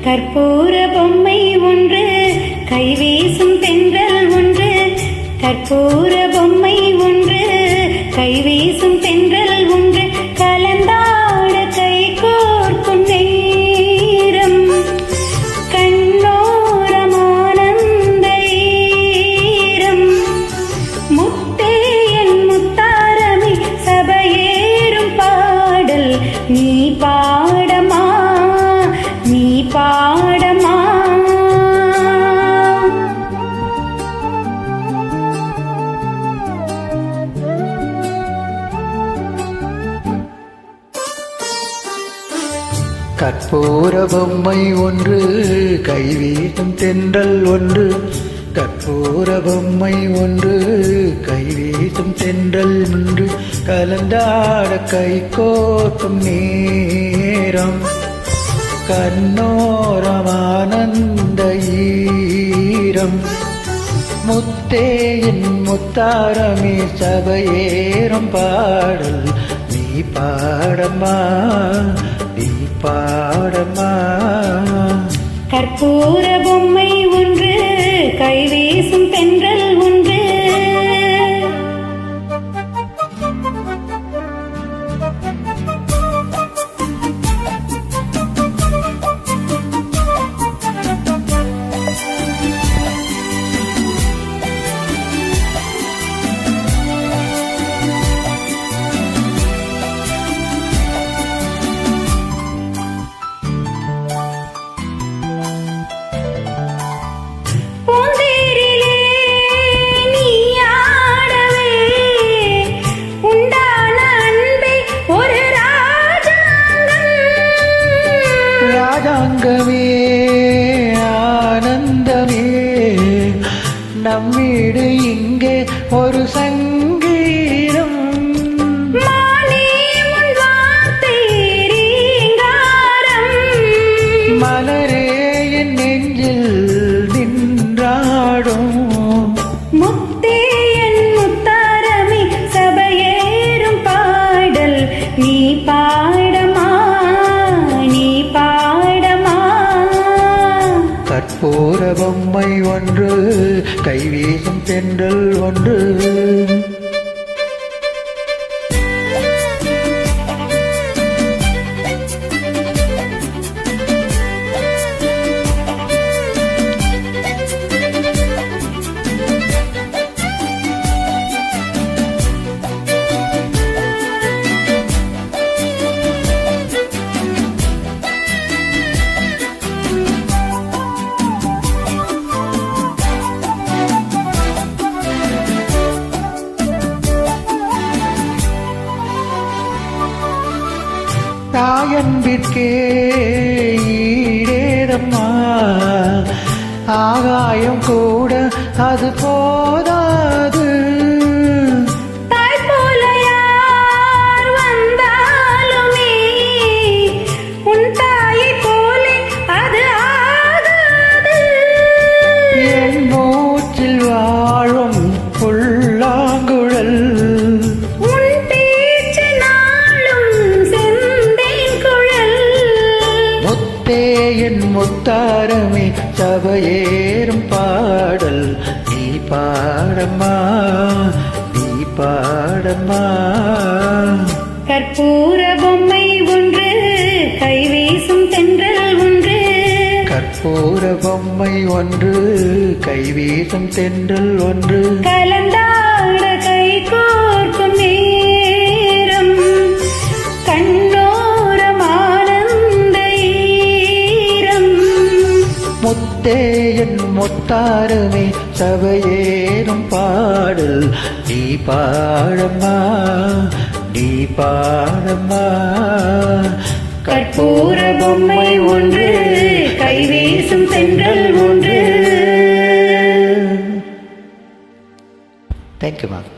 கற்பூர பொம்மை ஒன்று கைவீசும் தென்றல் ஒன்று கற்பூர பொம்மை ஒன்று கைவீசும் தென்றல் ஒன்று கலந்தாட கை கோர்க்கும் நேரம் கண்ணோரமானந்த ஈரம் முத்தே என் முத்தாரமே சபையேறும் பாடல் நீ பாடமா நீ பாடமா. கற்பூர பொம்மை ஒன்று கைவீசும் தென்றல் ஒன்று கற்பூர பொம்மை ஒன்று கைவீசும் தென்றல் ஒன்று கலந்தாட கை கோர்க்கும் நேரம் கண்ணோரமானந்த ஈரம் முத்தேயின் முத்தாரமே சபையேறும் பாடல் நீ பாடமா நீ பாடமா. கற்பூர பொம்மை ஒன்று கைவீசும் தென்றல் ஒன்று ராஜாங்கமே ஆனந்தமே நம் வீடு இங்கே ஒரு சங்கீதம் மலரே என் நெஞ்சில் நின்றாடும் முத்தே என் முத்தாரமே சபையேறும் பாடல் நீ பாடமா நீ பாடமா. கற்பூர பொம்மை ஒன்று கைவீசும் தென்றல் ஒன்று தாயன்பிற்கே ஈடேதம்மா ஆகாயம் கூட அது போதாது தாய் போல யார் வந்தாலுமே உன் தாயை போலே அது ஆகாது. என் மூச்சில் வாழும் புல்லாங்குழல் என் முத்தாரமே சபையேறும் பாடல் நீ பாடமா நீ பாடமா. கற்பூர பொம்மை ஒன்று கைவீசும் தென்றல் ஒன்று கற்பூர பொம்மை ஒன்று கைவீசும் தென்றல் ஒன்று கலந்தாட கை கோர்க்கும் நேரம் முத்தே என் முத்தாரமே சபையேறும் பாடல் நீ பாடமா நீ பாடமா. கற்பூர பொம்மை ஒன்று கைவீசும் தென்றல் ஒன்று. Thank you ma'am.